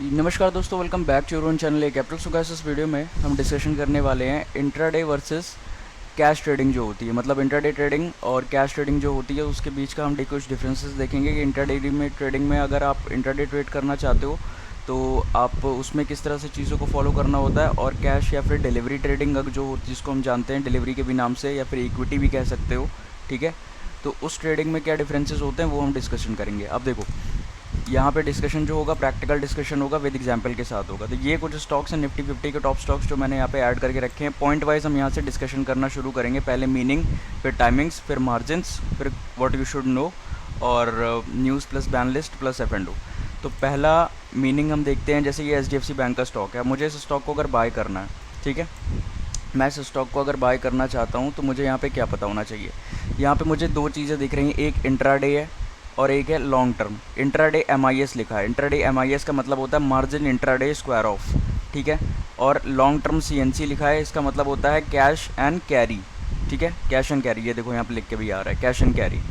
नमस्कार दोस्तों, welcome back to your own channel capital. So guys, इस वीडियो में हम डिस्कशन करने वाले हैं इंट्राडे वर्सेस कैश ट्रेडिंग जो होती है। मतलब इंट्राडे ट्रेडिंग और कैश ट्रेडिंग जो होती है उसके बीच का हम कुछ डिफरेंसेस देखेंगे कि इंट्राडे में ट्रेडिंग में अगर आप इंट्राडे ट्रेड करना चाहते हो तो आप उसमें किस तरह से चीज़ों को फॉलो करना होता है, और कैश या फिर डिलीवरी ट्रेडिंग जो जिसको हम जानते हैं डिलीवरी के भी नाम से, या फिर इक्विटी भी कह सकते हो, ठीक है। तो उस ट्रेडिंग में क्या डिफरेंसेस होते हैं वो हम डिस्कशन करेंगे। अब देखो, यहाँ पे डिस्कशन जो होगा प्रैक्टिकल डिस्कशन होगा, विद एग्जांपल के साथ होगा। तो ये कुछ स्टॉक्स हैं निफ्टी 50 के टॉप स्टॉक्स जो मैंने यहाँ पे ऐड करके रखे हैं। पॉइंट वाइज हम यहाँ से डिस्कशन करना शुरू करेंगे। पहले मीनिंग, फिर टाइमिंग्स, फिर मार्जिन्स, फिर व्हाट यू शुड नो, और news plus ban list plus एफ&ओ। तो पहला मीनिंग हम देखते हैं। जैसे ये HDFC बैंक का स्टॉक है, मुझे इस स्टॉक को अगर बाय करना है, ठीक है, मैं इस स्टॉक को अगर बाय करना चाहता हूँ तो मुझे यहाँ पे क्या पता होना चाहिए। यहाँ पे मुझे दो चीज़ें दिख रही हैं, एक इंट्राडे है और एक है लॉन्ग टर्म। इंट्राडे MIS लिखा है। इंट्राडे MIS का मतलब होता है मार्जिन इंट्राडे स्क्वायर ऑफ, ठीक है। और लॉन्ग टर्म CNC लिखा है, इसका मतलब होता है कैश एंड कैरी, ठीक है, कैश एंड कैरी। ये देखो यहाँ पे लिख के भी आ रहा है कैश एंड कैरी।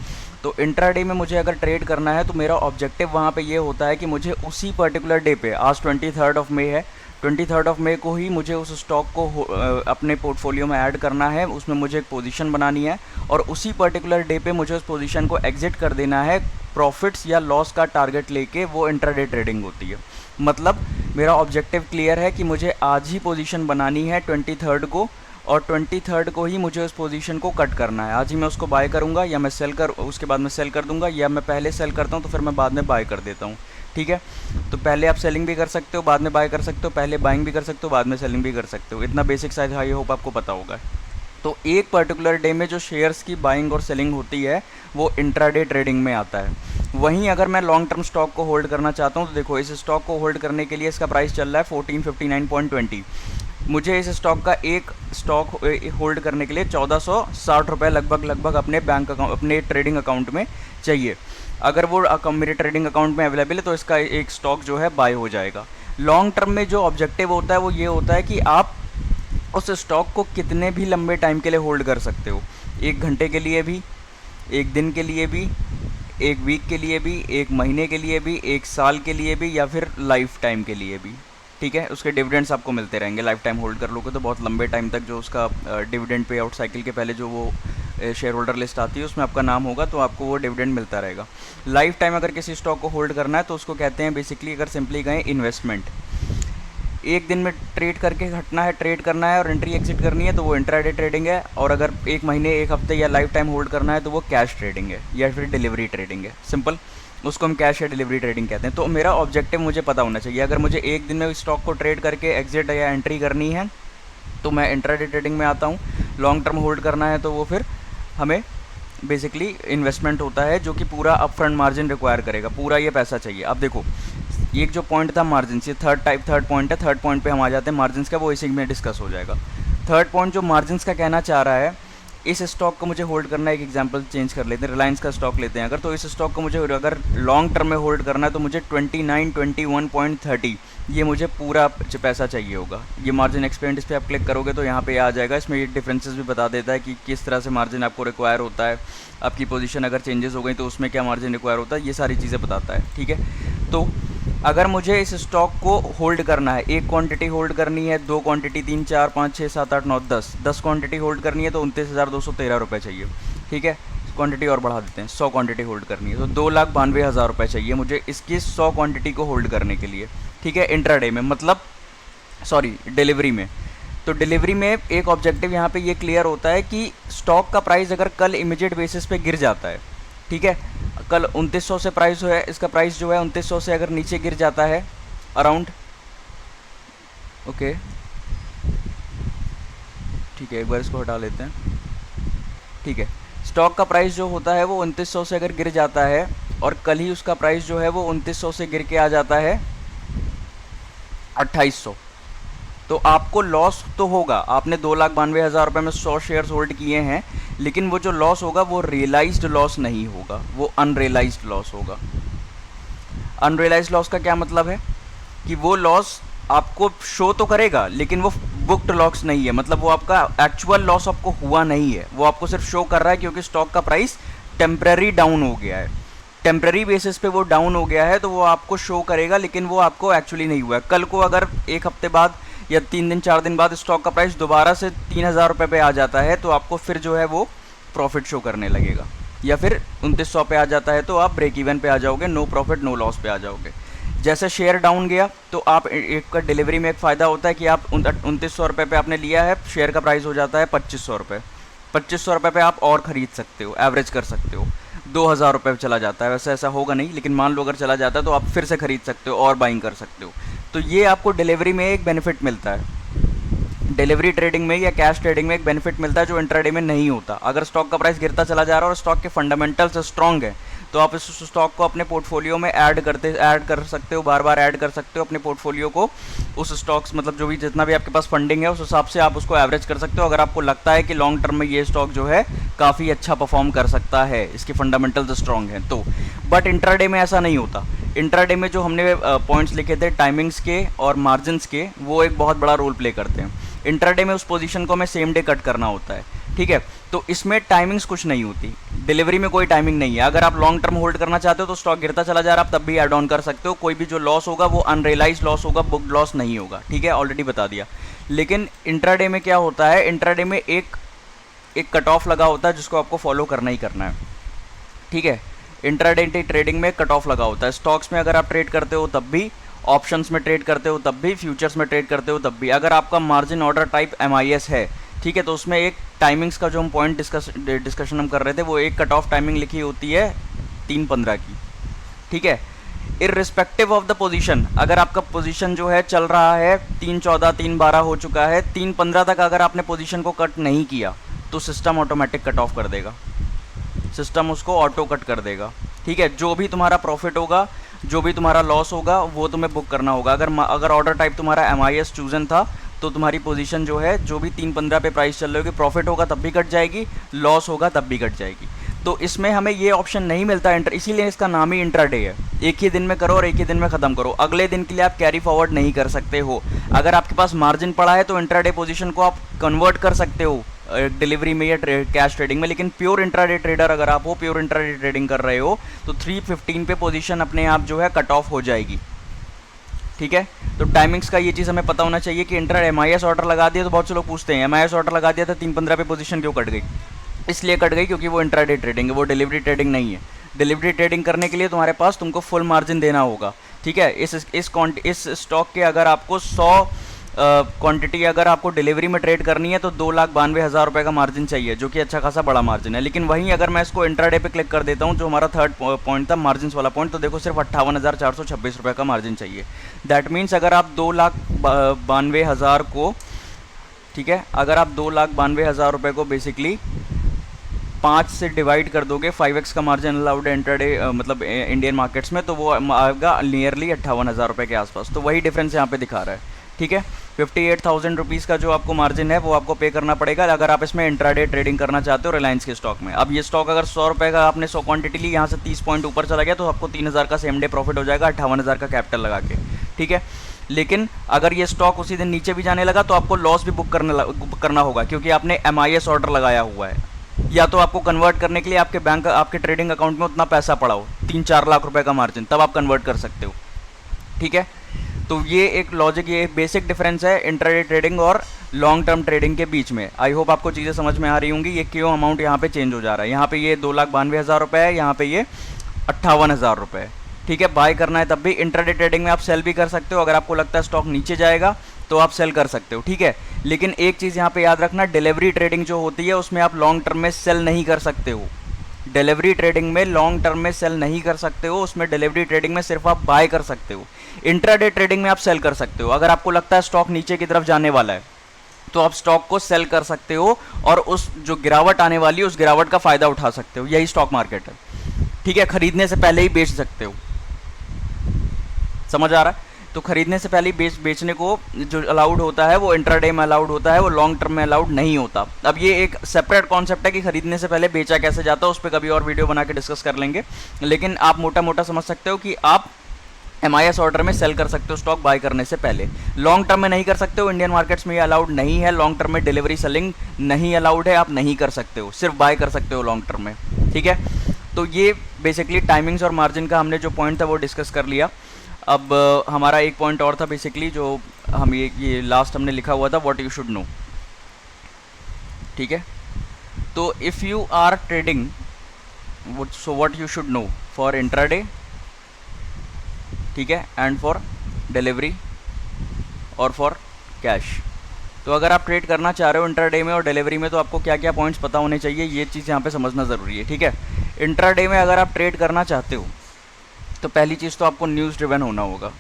तो इंट्राडे में मुझे अगर ट्रेड करना है तो मेरा ऑब्जेक्टिव वहाँ पे ये होता है कि मुझे उसी पर्टिकुलर डे पे, आज 23 मई है, 23 मई को ही मुझे उस स्टॉक को अपने पोर्टफोलियो में ऐड करना है। उसमें मुझे एक पोजीशन बनानी है और उसी पर्टिकुलर डे पे मुझे उस पोजीशन को एग्जिट कर देना है। प्रॉफिट्स या लॉस का टारगेट लेके वो इंट्राडे ट्रेडिंग होती है। मतलब मेरा ऑब्जेक्टिव क्लियर है कि मुझे आज ही पोजीशन बनानी है 23 को, और 23 को ही मुझे उस पोजीशन को कट करना है। आज ही मैं उसको बाय करूँगा, या मैं उसके बाद मैं सेल कर दूँगा, या मैं पहले सेल करता हूँ तो फिर मैं बाद में बाय कर देता हूँ, ठीक है। तो पहले आप सेलिंग भी कर सकते हो, बाद में बाय कर सकते हो, पहले बाइंग भी कर सकते हो, बाद में सेलिंग भी कर सकते हो। इतना बेसिक शायद आई होप आपको पता होगा। तो एक पर्टिकुलर डे में जो शेयर्स की बाइंग और सेलिंग होती है वो इंट्राडे ट्रेडिंग में आता है। वहीं अगर मैं लॉन्ग टर्म स्टॉक को होल्ड करना चाहता हूँ तो देखो, इस स्टॉक को होल्ड करने के लिए इसका प्राइस चल रहा है 1459.20। मुझे इस स्टॉक का एक स्टॉक होल्ड करने के लिए 1460 रुपये लगभग अपने बैंक अकाउंट, अपने ट्रेडिंग अकाउंट में चाहिए। अगर वो मेरे ट्रेडिंग अकाउंट में अवेलेबल है तो इसका एक स्टॉक जो है बाय हो जाएगा। लॉन्ग टर्म में जो ऑब्जेक्टिव होता है वो ये होता है कि आप उस स्टॉक को कितने भी लंबे टाइम के लिए होल्ड कर सकते हो। 1 घंटे के लिए भी, 1 दिन के लिए भी, 1 वीक के लिए भी, 1 महीने के लिए भी, 1 साल के लिए भी, या फिर लाइफ टाइम के लिए भी, ठीक है। उसके डिविडेंड्स आपको मिलते रहेंगे। लाइफ टाइम होल्ड कर लोगे तो बहुत लंबे टाइम तक जो उसका डिविडेंड पे आउट साइकिल के पहले जो वो शेयर होल्डर लिस्ट आती है उसमें आपका नाम होगा तो आपको वो डिविडेंड मिलता रहेगा। लाइफ टाइम अगर किसी स्टॉक को होल्ड करना है तो उसको कहते हैं बेसिकली, अगर सिंपली कहें, इन्वेस्टमेंट। 1 दिन में ट्रेड करके हटना है, ट्रेड करना है और एंट्री एग्जिट करनी है तो वो इंट्राडे ट्रेडिंग है। और अगर 1 महीने, 1 हफ्ते या लाइफ टाइम होल्ड करना है तो वो कैश ट्रेडिंग है या फिर डिलीवरी ट्रेडिंग है। सिंपल, उसको हम कैश या डिलीवरी ट्रेडिंग कहते हैं। तो मेरा ऑब्जेक्टिव मुझे पता होना चाहिए। अगर मुझे 1 दिन में स्टॉक को ट्रेड करके एग्जिट या एंट्री करनी है तो मैं इंट्राडे ट्रेडिंग में आता हूँ। लॉन्ग टर्म होल्ड करना है तो वो फिर हमें बेसिकली इन्वेस्टमेंट होता है जो कि पूरा अपफ्रंट मार्जिन रिक्वायर करेगा, पूरा ये पैसा चाहिए। अब देखो, ये जो पॉइंट था मार्जिन, ये थर्ड पॉइंट है। थर्ड पॉइंट पे हम आ जाते हैं मार्जिन का, वो इसी में डिस्कस हो जाएगा। थर्ड पॉइंट जो मार्जिन का कहना चाह रहा है, इस स्टॉक को मुझे होल्ड करना है। एक एग्जांपल चेंज कर लेते हैं, रिलायंस का स्टॉक लेते हैं अगर, तो इस स्टॉक को मुझे अगर लॉन्ग टर्म में होल्ड करना है तो मुझे 2921.30 ये मुझे पूरा पैसा चाहिए होगा। ये मार्जिन एक्सपेंड, इस पर आप क्लिक करोगे तो यहाँ पे आ जाएगा। इसमें ये डिफरेंसेस भी बता देता है कि किस तरह से मार्जिन आपको रिक्वायर होता है। आपकी पोजीशन अगर चेंजेस हो गई तो उसमें क्या मार्जिन रिक्वायर होता है, ये सारी चीज़ें बताता है, ठीक है। तो अगर मुझे इस स्टॉक को होल्ड करना है, 1 क्वांटिटी होल्ड करनी है, 2 क्वांटिटी, 3, 4, 5, 6, 7, 8, 9, 10 क्वांटिटी होल्ड करनी है तो 29,213 रुपये चाहिए, ठीक है। क्वांटिटी और बढ़ा देते हैं, 100 क्वांटिटी होल्ड करनी है तो 2,92,000 रुपये चाहिए मुझे इसकी 100 क्वांटिटी को होल्ड करने के लिए, ठीक है। इंट्राडे में, मतलब सॉरी, डिलीवरी में। तो डिलीवरी में एक ऑब्जेक्टिव यहाँ पे ये क्लियर होता है कि स्टॉक का प्राइस अगर कल इमीडिएट बेसिस पे गिर जाता है, ठीक है, कल 2900 से प्राइस है, इसका प्राइस जो है 2900 से अगर नीचे गिर जाता है अराउंड, ओके ठीक है, एक बार इसको हटा लेते हैं, ठीक है। स्टॉक का प्राइस जो होता है वो 2900 से अगर गिर जाता है और कल ही उसका प्राइस जो है वो 2900 से गिर के आ जाता है 2800, तो आपको लॉस तो होगा। आपने 2,92,000 रुपये में 100 शेयर्स होल्ड किए हैं, लेकिन वो जो लॉस होगा वो रियलाइज्ड लॉस नहीं होगा, वो अनरियलाइज्ड लॉस होगा। अनरियलाइज्ड लॉस का क्या मतलब है कि वो लॉस आपको शो तो करेगा लेकिन वो बुक्ड लॉस नहीं है। मतलब वो आपका एक्चुअल लॉस आपको हुआ नहीं है, वो आपको सिर्फ शो कर रहा है क्योंकि स्टॉक का प्राइस टेम्पररी डाउन हो गया है। टेम्प्रेरी बेसिस पे वो डाउन हो गया है तो वो आपको शो करेगा, लेकिन वो आपको एक्चुअली नहीं हुआ है। कल को अगर एक हफ्ते बाद या 3 दिन 4 दिन बाद स्टॉक का प्राइस दोबारा से 3000 रुपये पे आ जाता है तो आपको फिर जो है वो प्रॉफिट शो करने लगेगा, या फिर 2900 पे आ जाता है तो आप ब्रेक इवन पे आ जाओगे, नो प्रॉफिट नो लॉस पे आ जाओगे। जैसे शेयर डाउन गया तो आप एक का डिलीवरी में एक फ़ायदा होता है कि आप 2900 रुपये पे आपने लिया है, शेयर का प्राइस हो जाता है 2500 रुपये। 2500 रुपये पे आप और ख़रीद सकते हो, एवरेज कर सकते हो। 2000 रुपये चला जाता है, वैसे ऐसा होगा नहीं, लेकिन मान लो अगर चला जाता है तो आप फिर से ख़रीद सकते हो और बाइंग कर सकते हो। तो ये आपको डिलीवरी में एक बेनिफिट मिलता है, डिलीवरी ट्रेडिंग में या कैश ट्रेडिंग में एक बेनिफिट मिलता है जो इंट्राडे में नहीं होता। अगर स्टॉक का प्राइस गिरता चला जा रहा है और स्टॉक के फंडामेंटल्स स्ट्रॉन्ग है तो आप इस स्टॉक को अपने पोर्टफोलियो में ऐड कर सकते हो, बार बार ऐड कर सकते हो अपने पोर्टफोलियो को। उस स्टॉक्स मतलब जो भी जितना भी आपके पास फंडिंग है उस हिसाब से आप उसको एवरेज कर सकते हो, अगर आपको लगता है कि लॉन्ग टर्म में ये स्टॉक जो है काफ़ी अच्छा परफॉर्म कर सकता है, इसके फंडामेंटल्स स्ट्रॉन्ग हैं तो। बट इंट्राडे में ऐसा नहीं होता। इंट्राडे में जो हमने पॉइंट्स लिखे थे टाइमिंग्स के और मार्जिन्स के, वो एक बहुत बड़ा रोल प्ले करते हैं। इंट्राडे में उस पोजीशन को हमें सेम डे कट करना होता है, ठीक है। तो इसमें टाइमिंग्स कुछ नहीं होती, डिलीवरी में कोई टाइमिंग नहीं है। अगर आप लॉन्ग टर्म होल्ड करना चाहते हो तो स्टॉक गिरता चला जा रहा है आप तब भी ऐड ऑन कर सकते हो, कोई भी जो लॉस होगा वो अनरियलाइज लॉस होगा, बुक लॉस नहीं होगा, ठीक है, ऑलरेडी बता दिया। लेकिन इंट्राडे में क्या होता है, इंट्राडे में एक कट ऑफ लगा होता है जिसको आपको फॉलो करना ही करना है, ठीक है। इंट्राडे ट्रेडिंग में कट ऑफ लगा होता है। स्टॉक्स में अगर आप ट्रेड करते हो तब भी, ऑप्शंस में ट्रेड करते हो तब भी, फ्यूचर्स में ट्रेड करते हो तब भी। अगर आपका मार्जिन ऑर्डर टाइप MIS है, ठीक है, तो उसमें एक टाइमिंग्स का जो हम पॉइंट डिस्कशन हम कर रहे थे वो एक कट ऑफ टाइमिंग लिखी होती है 3:15 की, ठीक है। इररिस्पेक्टिव ऑफ द पोजीशन, अगर आपका पोजीशन जो है चल रहा है 3:14 3:12 हो चुका है, 3:15 तक अगर आपने पोजीशन को कट नहीं किया तो सिस्टम ऑटोमेटिक कट ऑफ कर देगा, सिस्टम उसको ऑटो कट कर देगा, ठीक है। जो भी तुम्हारा प्रॉफिट होगा, जो भी तुम्हारा लॉस होगा वो तुम्हें बुक करना होगा। अगर ऑर्डर टाइप तुम्हारा MIS चूजन था तो तुम्हारी पोजीशन जो है जो भी 3:15 पे प्राइस चल रही होगी, प्रॉफिट होगा तब भी कट जाएगी, लॉस होगा तब भी कट जाएगी। तो इसमें हमें ये ऑप्शन नहीं मिलता, इसीलिए इसका नाम ही इंट्राडे है। एक ही दिन में करो और एक ही दिन में ख़त्म करो, अगले दिन के लिए आप कैरी फॉरवर्ड नहीं कर सकते हो। अगर आपके पास मार्जिन पड़ा है तो इंट्राडे पोजीशन को आप कन्वर्ट कर सकते हो डिलीवरी में या कैश ट्रेडिंग में, लेकिन प्योर इंट्राडे ट्रेडर अगर आप हो, प्योर इंट्राडे ट्रेडिंग कर रहे हो तो 3:15 पे पोजीशन अपने आप जो है कट ऑफ हो जाएगी, ठीक है। तो टाइमिंग्स का ये चीज़ हमें पता होना चाहिए कि इंट्राडे MIS ऑर्डर लगा दिया तो बहुत से लोग पूछते हैं MIS ऑर्डर लगा दिया था 3:15 पे पोजीशन क्यों कट गई। इसलिए कट गई क्योंकि वो इंट्राडे ट्रेडिंग है, वो डिलीवरी ट्रेडिंग नहीं है। डिलीवरी ट्रेडिंग करने के लिए तुम्हारे पास तुमको फुल मार्जिन देना होगा, ठीक है। इस स्टॉक के अगर आपको 100 क्वांटिटी अगर आपको डिलीवरी में ट्रेड करनी है तो 2,92,000 रुपये का मार्जिन चाहिए, जो कि अच्छा खासा बड़ा मार्जिन है। लेकिन वहीं अगर मैं इसको इंट्राडे पे क्लिक कर देता हूं, जो हमारा थर्ड पॉइंट था मार्जिन वाला पॉइंट, तो देखो सिर्फ 58,426 रुपये का मार्जिन चाहिए। दैट मीन्स अगर आप 2,92,000 को, ठीक है, अगर आप 2,92,000 रुपये को बेसिकली 5 से डिवाइड कर दोगे, 5x का मार्जिन अलाउड है इंट्राडे मतलब इंडियन मार्केट्स में, तो वो आएगा नियरली 58,000 रुपये के आसपास। तो वही डिफरेंस यहाँ पे दिखा रहा है, ठीक है। 58,000 रुपीज़ का जो आपको मार्जिन है वो आपको पे करना पड़ेगा अगर आप इसमें इंट्राडे ट्रेडिंग करना चाहते हो रिलायंस के स्टॉक में। अब ये स्टॉक अगर 100 रुपये का आपने 100 क्वांटिटी ली, यहाँ से 30 पॉइंट ऊपर चला गया तो आपको 3,000 का सेम डे प्रॉफिट हो जाएगा 58,000 का कैपिटल लगा के, ठीक है। लेकिन अगर ये स्टॉक उसी दिन नीचे भी जाने लगा तो आपको लॉस भी बुक करना होगा, क्योंकि आपने MIS ऑर्डर लगाया हुआ है। या तो आपको कन्वर्ट करने के लिए आपके ट्रेडिंग अकाउंट में उतना पैसा पड़ा हो, 3-4 लाख रुपए का मार्जिन, तब आप कन्वर्ट कर सकते हो, ठीक है। तो ये एक लॉजिक, ये एक बेसिक डिफरेंस है इंट्राडे ट्रेडिंग और लॉन्ग टर्म ट्रेडिंग के बीच में। आई होप आपको चीज़ें समझ में आ रही होंगी। ये क्यों अमाउंट यहाँ पे चेंज हो जा रहा है, यहाँ पे ये 2,92,000 रुपये है, यहाँ पे ये 58,000 रुपये है, ठीक है। बाय करना है तब भी इंट्राडे ट्रेडिंग में आप सेल भी कर सकते हो, अगर आपको लगता है स्टॉक नीचे जाएगा तो आप सेल कर सकते हो, ठीक है। लेकिन एक चीज़ यहाँ पे याद रखना, डिलीवरी ट्रेडिंग जो होती है उसमें आप लॉन्ग टर्म में सेल नहीं कर सकते हो। डिलीवरी ट्रेडिंग में लॉन्ग टर्म में सेल नहीं कर सकते हो, उसमें डिलीवरी ट्रेडिंग में सिर्फ आप बाय कर सकते हो। इंट्राडे ट्रेडिंग में आप सेल कर सकते हो, अगर आपको लगता है स्टॉक नीचे की तरफ जाने वाला है तो आप स्टॉक को सेल कर सकते हो और उस जो गिरावट आने वाली है उस गिरावट का फायदा उठा सकते हो। यही स्टॉक मार्केट है, ठीक है। खरीदने से पहले ही बेच सकते हो, समझ आ रहा है। तो खरीदने से पहले बेचने को जो अलाउड होता है वो इंट्राडे में अलाउड होता है, वो लॉन्ग टर्म में अलाउड नहीं होता। अब ये एक सेपरेट कॉन्सेप्ट है कि खरीदने से पहले बेचा कैसे जाता है, उस पर कभी और वीडियो बना के डिस्कस कर लेंगे। लेकिन आप मोटा मोटा समझ सकते हो कि आप MIS ऑर्डर में सेल कर सकते हो स्टॉक बाय करने से पहले। लॉन्ग टर्म में नहीं कर सकते हो, इंडियन मार्केट्स में ये अलाउड नहीं है। लॉन्ग टर्म में डिलीवरी सेलिंग नहीं अलाउड है, आप नहीं कर सकते हो, सिर्फ बाय कर सकते हो लॉन्ग टर्म में, ठीक है। तो ये बेसिकली टाइमिंग्स और मार्जिन का हमने जो पॉइंट था वो डिस्कस कर लिया। अब हमारा एक पॉइंट और था बेसिकली, जो हम ये लास्ट हमने लिखा हुआ था, व्हाट यू शुड नो। ठीक है, तो if you are trading, so what you should know for intraday, ठीक है, एंड फॉर डिलीवरी और फॉर कैश। तो अगर आप ट्रेड करना चाह रहे हो इंट्राडे में और डिलीवरी में, तो आपको क्या क्या पॉइंट्स पता होने चाहिए, ये चीज़ यहाँ पे समझना ज़रूरी है। ठीक है, इंट्राडे में अगर आप ट्रेड करना चाहते हो तो पहली चीज़ तो आपको न्यूज़ ड्रिवन होना होगा।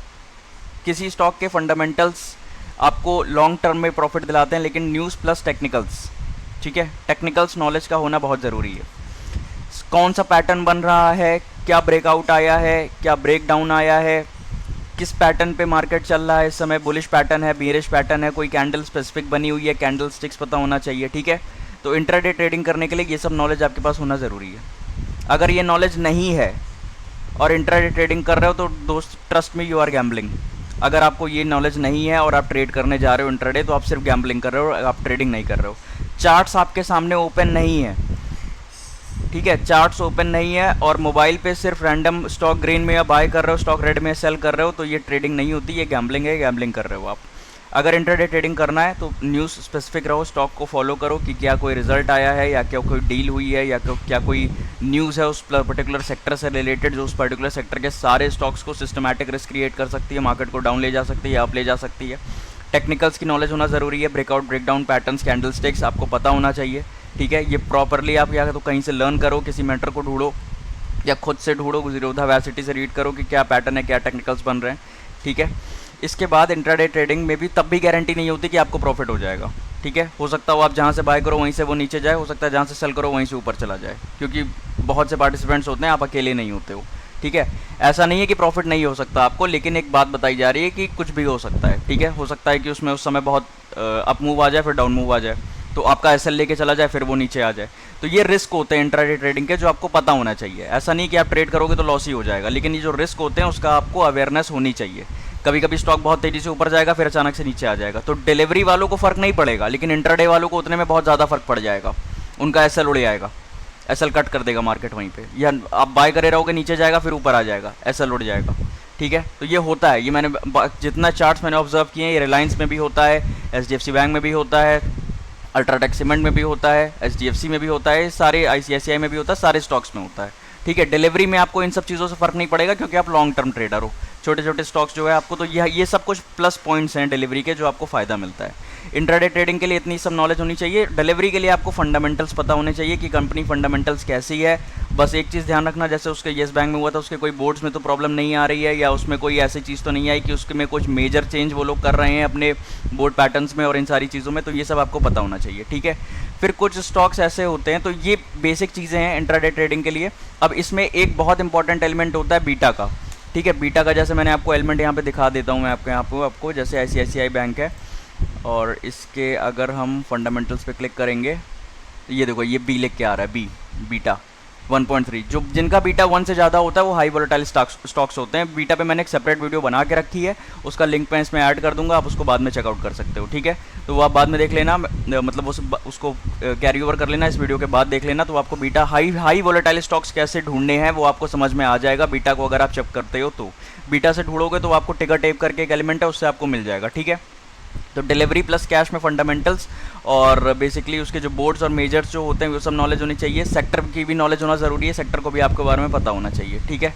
किसी स्टॉक के फंडामेंटल्स आपको लॉन्ग टर्म में प्रॉफिट दिलाते हैं, लेकिन न्यूज़ प्लस टेक्निकल्स, ठीक है, टेक्निकल्स नॉलेज का होना बहुत ज़रूरी है। कौन सा पैटर्न बन रहा है, क्या ब्रेकआउट आया है, क्या ब्रेक डाउन आया है, किस पैटर्न पे मार्केट चल रहा है इस समय, बुलिश पैटर्न है, बीरिश पैटर्न है, कोई कैंडल स्पेसिफिक बनी हुई है, कैंडल स्टिक्स पता होना चाहिए। ठीक है, तो इंट्राडे ट्रेडिंग करने के लिए ये सब नॉलेज आपके पास होना ज़रूरी है। अगर ये नॉलेज नहीं है और इंट्राडे ट्रेडिंग कर रहे हो तो दोस्त, trust me, you are gambling. अगर आपको ये नॉलेज नहीं है और आप ट्रेड करने जा रहे हो इंट्राडे, तो आप सिर्फ गैम्बलिंग कर रहे हो, आप ट्रेडिंग नहीं कर रहे हो। चार्ट्स आपके सामने ओपन नहीं है, ठीक है, चार्ट्स ओपन नहीं है और मोबाइल पे सिर्फ रैंडम स्टॉक ग्रीन में या बाय कर रहे हो, स्टॉक रेड में सेल कर रहे हो, तो ये ट्रेडिंग नहीं होती, ये गैम्बलिंग है, गैम्बलिंग कर रहे हो आप। अगर इंट्राडे ट्रेडिंग करना है तो न्यूज़ स्पेसिफिक रहो, स्टॉक को फॉलो करो कि क्या कोई रिजल्ट आया है, या क्या कोई डील हुई है, या क्या कोई न्यूज़ है उस पर्टिकुलर सेक्टर से रिलेटेड, जो उस पर्टिकुलर सेक्टर के सारे स्टॉक्स को सिस्टमैटिक रिस्क क्रिएट कर सकती है, मार्केट को डाउन ले जा सकती है, अप ले जा सकती है। टेक्निकल्स की नॉलेज होना ज़रूरी है, breakout, breakdown, patterns, candle sticks आपको पता होना चाहिए। ठीक है, ये प्रॉपरली आप या तो कहीं से लर्न करो, किसी मेंटर को ढूंढो या खुद से ढूंढो, विरोधाभासिटी से रीड करो कि क्या पैटर्न है, क्या टेक्निकल्स बन रहे हैं। ठीक है, इसके बाद इंट्राडे ट्रेडिंग में भी तब भी गारंटी नहीं होती कि आपको प्रॉफिट हो जाएगा। ठीक है, हो सकता हो आप जहाँ से बाय करो वहीं से वो नीचे जाए, हो सकता है जहाँ से सेल करो वहीं से ऊपर चला जाए, क्योंकि बहुत से पार्टिसिपेंट्स होते हैं, आप अकेले नहीं होते हो। ठीक है, ऐसा नहीं है कि प्रॉफिट नहीं हो सकता आपको, लेकिन एक बात बताई जा रही है कि कुछ भी हो सकता है। ठीक है, हो सकता है कि उसमें उस समय बहुत अप मूव आ जाए, फिर डाउन मूव आ जाए, तो आपका एसएल लेके चला जाए, फिर वो नीचे आ जाए। तो ये रिस्क होते हैं इंट्राडे ट्रेडिंग के, जो आपको पता होना चाहिए। ऐसा नहीं कि आप ट्रेड करोगे तो लॉस ही हो जाएगा, लेकिन ये जो रिस्क होते हैं उसका आपको अवेयरनेस होनी चाहिए। कभी कभी स्टॉक बहुत तेज़ी से ऊपर जाएगा, फिर अचानक से नीचे आ जाएगा, तो डिलीवरी वालों को फ़र्क नहीं पड़ेगा, लेकिन इंट्राडे वालों को उतने में बहुत ज़्यादा फर्क पड़ जाएगा। उनका एसएल उड़ जाएगा, एसएल कट कर देगा मार्केट वहीं पे, या आप बाय करे रहोगे, नीचे जाएगा, फिर ऊपर आ जाएगा, एसएल उड़ जाएगा। ठीक है, तो ये होता है, ये मैंने जितना चार्ट्स मैंने ऑब्जर्व किए हैं, ये रिलायंस में भी होता है, एचडीएफसी बैंक में भी होता है, अल्ट्राटेक सीमेंट में भी होता है, एचडीएफसी में भी होता है, सारे आईसीआईसीआई में भी होता है, सारे स्टॉक्स में होता है। ठीक है, डिलीवरी में आपको इन सब चीज़ों से फ़र्क नहीं पड़ेगा, क्योंकि आप लॉन्ग टर्म ट्रेडर हो, छोटे छोटे स्टॉक्स जो है आपको, तो ये सब कुछ प्लस पॉइंट्स हैं डिलीवरी के, जो आपको फ़ायदा मिलता है। इंट्राडे ट्रेडिंग के लिए इतनी सब नॉलेज होनी चाहिए। डिलीवरी के लिए आपको फंडामेंटल्स पता होने चाहिए कि कंपनी फंडामेंटल्स कैसी है। बस एक चीज़ ध्यान रखना, जैसे उसके येस बैंक में हुआ था, उसके कोई बोर्ड्स में तो प्रॉब्लम नहीं आ रही है, या उसमें कोई ऐसी चीज़ तो नहीं आई कि उसके में कुछ मेजर चेंज वो लोग कर रहे हैं अपने बोर्ड पैटर्न्स में और इन सारी चीज़ों में, तो ये सब आपको पता होना चाहिए। ठीक है, फिर कुछ स्टॉक्स ऐसे होते हैं, तो ये बेसिक चीज़ें हैं इंट्राडे ट्रेडिंग के लिए। अब इसमें एक बहुत इंपॉर्टेंट एलिमेंट होता है बीटा का। ठीक है, बीटा का जैसे मैंने आपको एलिमेंट यहाँ पे दिखा देता हूँ मैं आपको जैसे आईसीआईसीआई बैंक है, और इसके अगर हम फंडामेंटल्स पे क्लिक करेंगे तो ये देखो, ये बी लिख के आ रहा है, बीटा 1.3। जो जिनका बीटा 1 से ज़्यादा होता है वो हाई वोलेटाइल स्टॉक्स होते हैं। बीटा पे मैंने एक सेपरेट वीडियो बना के रखी है, उसका लिंक मैं इसमें ऐड कर दूंगा, आप उसको बाद में चेकआउट कर सकते हो। ठीक है, तो वो आप बाद में देख लेना, मतलब उसको कैरी ओवर कर लेना, इस वीडियो के बाद देख लेना, तो आपको बीटा हाई वोलेटाइल स्टॉक्स कैसे ढूंढने हैं वो आपको समझ में आ जाएगा। बीटा को अगर आप चेक करते हो तो बीटा से ढूंढोगे तो आपको टिकर टेप करके एक एलिमेंट है, उससे आपको मिल जाएगा। ठीक है, तो डिलीवरी प्लस कैश में फंडामेंटल्स और बेसिकली उसके जो बोर्ड्स और मेजर्स जो होते हैं वो सब नॉलेज होनी चाहिए। सेक्टर की भी नॉलेज होना ज़रूरी है, सेक्टर को भी आपके बारे में पता होना चाहिए। ठीक है,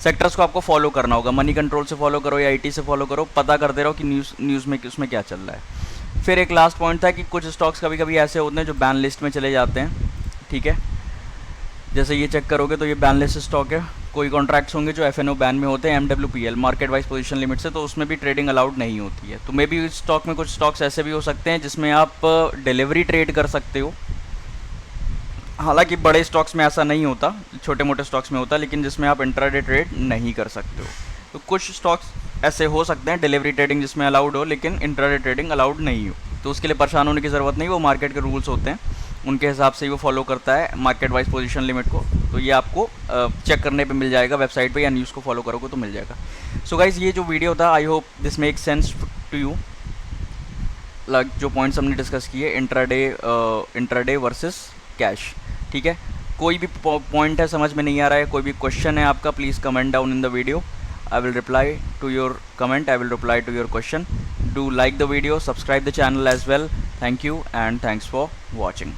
सेक्टर्स को आपको फॉलो करना होगा, मनी कंट्रोल से फॉलो करो या आईटी से फॉलो करो, पता करते रहो कि न्यूज़ में उसमें क्या चल रहा है। फिर एक लास्ट पॉइंट था कि कुछ स्टॉक्स कभी कभी ऐसे होते हैं जो बैन लिस्ट में चले जाते हैं। ठीक है, जैसे ये चेक करोगे तो ये बैन लिस्ट स्टॉक है, कोई कॉन्ट्रैक्ट्स होंगे जो एफएनओ बैन में होते हैं, MWPL market wise position limit से, तो उसमें भी ट्रेडिंग अलाउड नहीं होती है। तो मे बी इस स्टॉक में कुछ स्टॉक्स ऐसे भी हो सकते हैं जिसमें आप डिलीवरी ट्रेड कर सकते हो। हालांकि बड़े स्टॉक्स में ऐसा नहीं होता, छोटे मोटे स्टॉक्स में होता है, लेकिन जिसमें आप इंट्राडे ट्रेड नहीं कर सकते हो। तो कुछ स्टॉक्स ऐसे हो सकते हैं डिलीवरी ट्रेडिंग जिसमें अलाउड हो, लेकिन इंट्राडे ट्रेडिंग अलाउड नहीं हो, तो उसके लिए परेशान होने की ज़रूरत नहीं, वो मार्केट के रूल्स होते हैं, उनके हिसाब से ही वो फॉलो करता है मार्केट वाइज पोजीशन लिमिट को। तो ये आपको चेक करने पे मिल जाएगा वेबसाइट पे, या न्यूज़ को फॉलो करोगे तो मिल जाएगा। सो गाइज, ये जो वीडियो था, I hope this make sense to you, जो पॉइंट्स हमने डिस्कस किए इंट्राडे वर्सेस कैश। ठीक है, कोई भी पॉइंट है समझ में नहीं आ रहा है, कोई भी क्वेश्चन है आपका, please comment down in the video. I will reply to your comment, I will reply to your question. Do like the video, subscribe the channel as well. Thank you and thanks for watching.